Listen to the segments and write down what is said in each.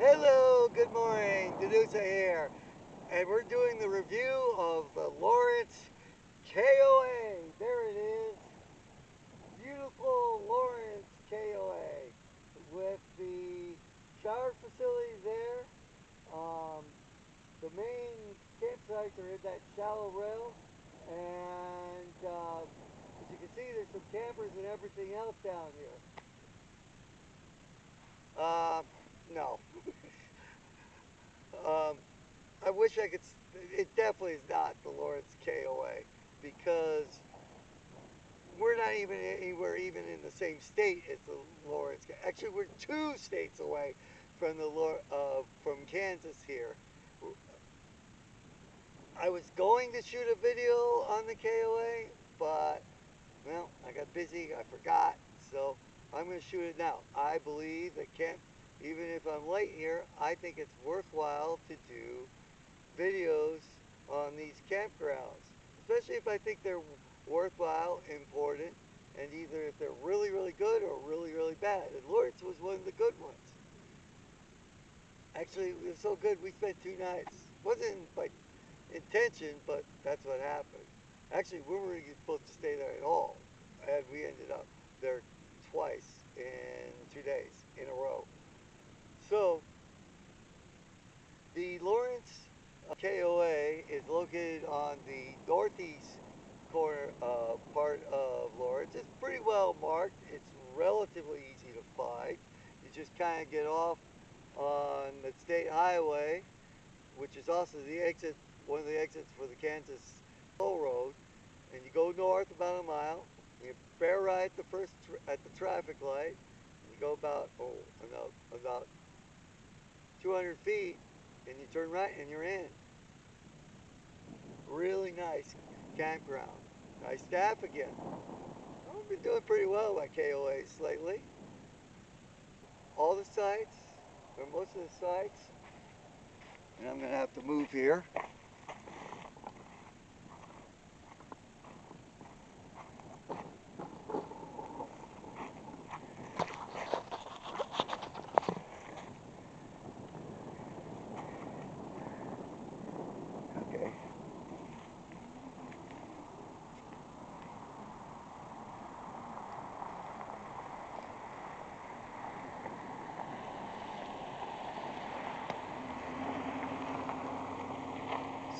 Hello, good morning, Danusa here, and we're doing the review of the Lawrence KOA. There it is, beautiful Lawrence KOA with the shower facility there. Um, the main campsites are in that shallow rail, and as you can see, there's some campers and everything else down here. No. Um, I wish I could. It definitely is not the Lawrence KOA because we're not even anywhere even in the same state as the Lawrence. Actually, we're 2 states away from from Kansas here. I was going to shoot a video on the KOA, but well, I got busy. I forgot, so I'm going to shoot it now. I believe that even if I'm late here, I think it's worthwhile to do videos on these campgrounds, especially if I think they're worthwhile, important, and either if they're really, really good or really, really bad. And Lawrence was one of the good ones. Actually, it was so good we spent 2 nights. Wasn't by intention, but that's what happened. Actually, we weren't even supposed to stay there at all, and we ended up there twice in 2 days in a row. So the Lawrence KOA is located on the northeast corner part of Lawrence. It's pretty well marked. It's relatively easy to find. You just kind of get off on the state highway, which is also one of the exits for the Kansas Toll Road, and you go north about a mile. You bear right at at the traffic light. You go about 200 feet, and you turn right, and you're in. Really nice campground. Nice staff again. I've been doing pretty well by KOAs lately. All the sites, or most of the sites, and I'm going to have to move here. Okay.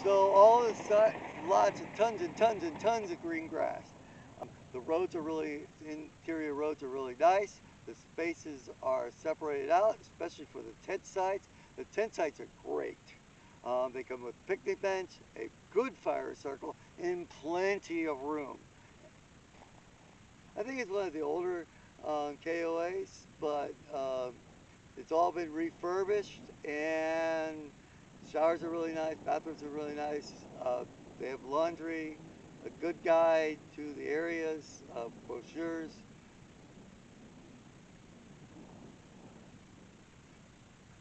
So all the sites, lots of tons and tons and tons of green grass. The roads are interior roads are really nice. The spaces are separated out, especially for the tent sites. The tent sites are great. They come with a picnic bench, a good fire circle, and plenty of room. I think it's one of the older KOAs, but it's all been refurbished, and showers are really nice, bathrooms are really nice. They have laundry, a good guide to the areas, brochures.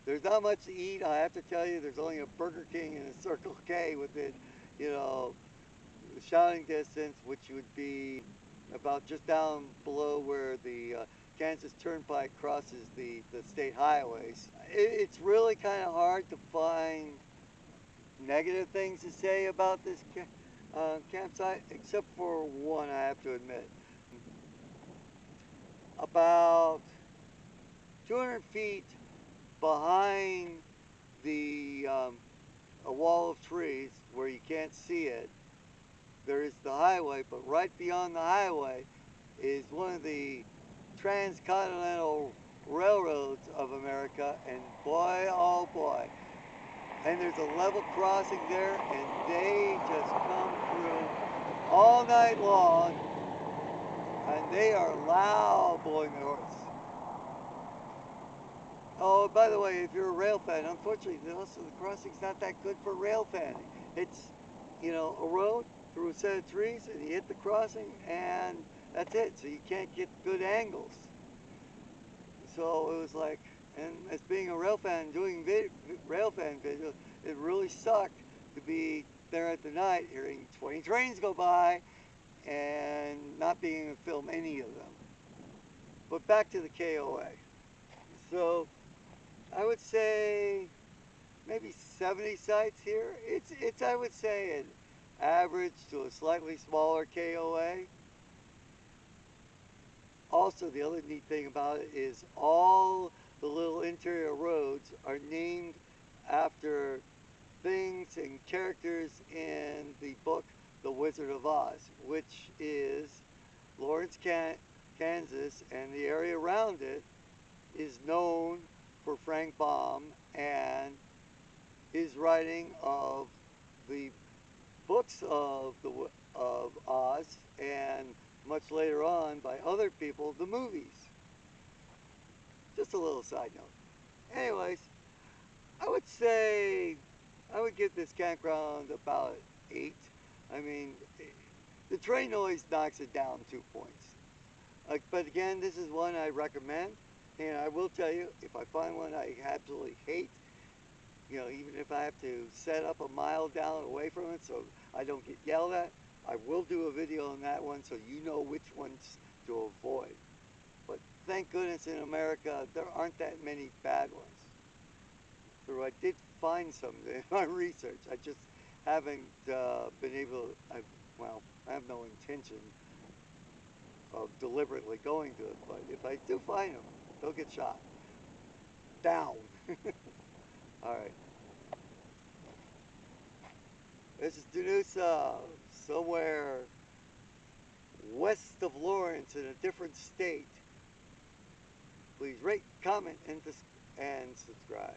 There's not much to eat, I have to tell you. There's only a Burger King and a Circle K within, you know, shouting distance, which would be about just down below where the Kansas Turnpike crosses the state highways. It's really kind of hard to find negative things to say about this campsite, except for one, I have to admit. About 200 feet behind a wall of trees where you can't see it, there is the highway, but right beyond the highway is one of the transcontinental railroads of America, and boy, oh boy. And there's a level crossing there, and they just come through all night long, and they are loud blowing their horns. Oh, by the way, if you're a rail fan, unfortunately, also the crossing's not that good for rail fanning. It's, a road through a set of trees, and you hit the crossing, and that's it. So you can't get good angles. So it was like, and as being a rail fan, doing rail fan videos, it really sucked to be there at the night, hearing 20 trains go by, and not being able to film any of them. But back to the KOA. So I would say maybe 70 sites here. It's I would say an average to a slightly smaller KOA. Also, the other neat thing about it is all the little interior roads are named after things and characters in the book The Wizard of Oz, which is Lawrence, Kansas, and the area around it is known for Frank Baum and his writing of the books of Oz, and much later on by other people, the movies. Just a little side note. Anyways, I would say I would give this campground about 8. I mean, the train noise knocks it down 2 points. But again, this is one I recommend, and I will tell you, if I find one I absolutely hate, even if I have to set up a mile down away from it so I don't get yelled at, I will do a video on that one so you know which ones to avoid. But thank goodness in America there aren't that many bad ones. So I did find some in my research. I just haven't been able. Well, I have no intention of deliberately going to it. But if I do find them, they'll get shot down. All right. This is Danusa, somewhere west of Lawrence in a different state. Please rate, comment, and subscribe.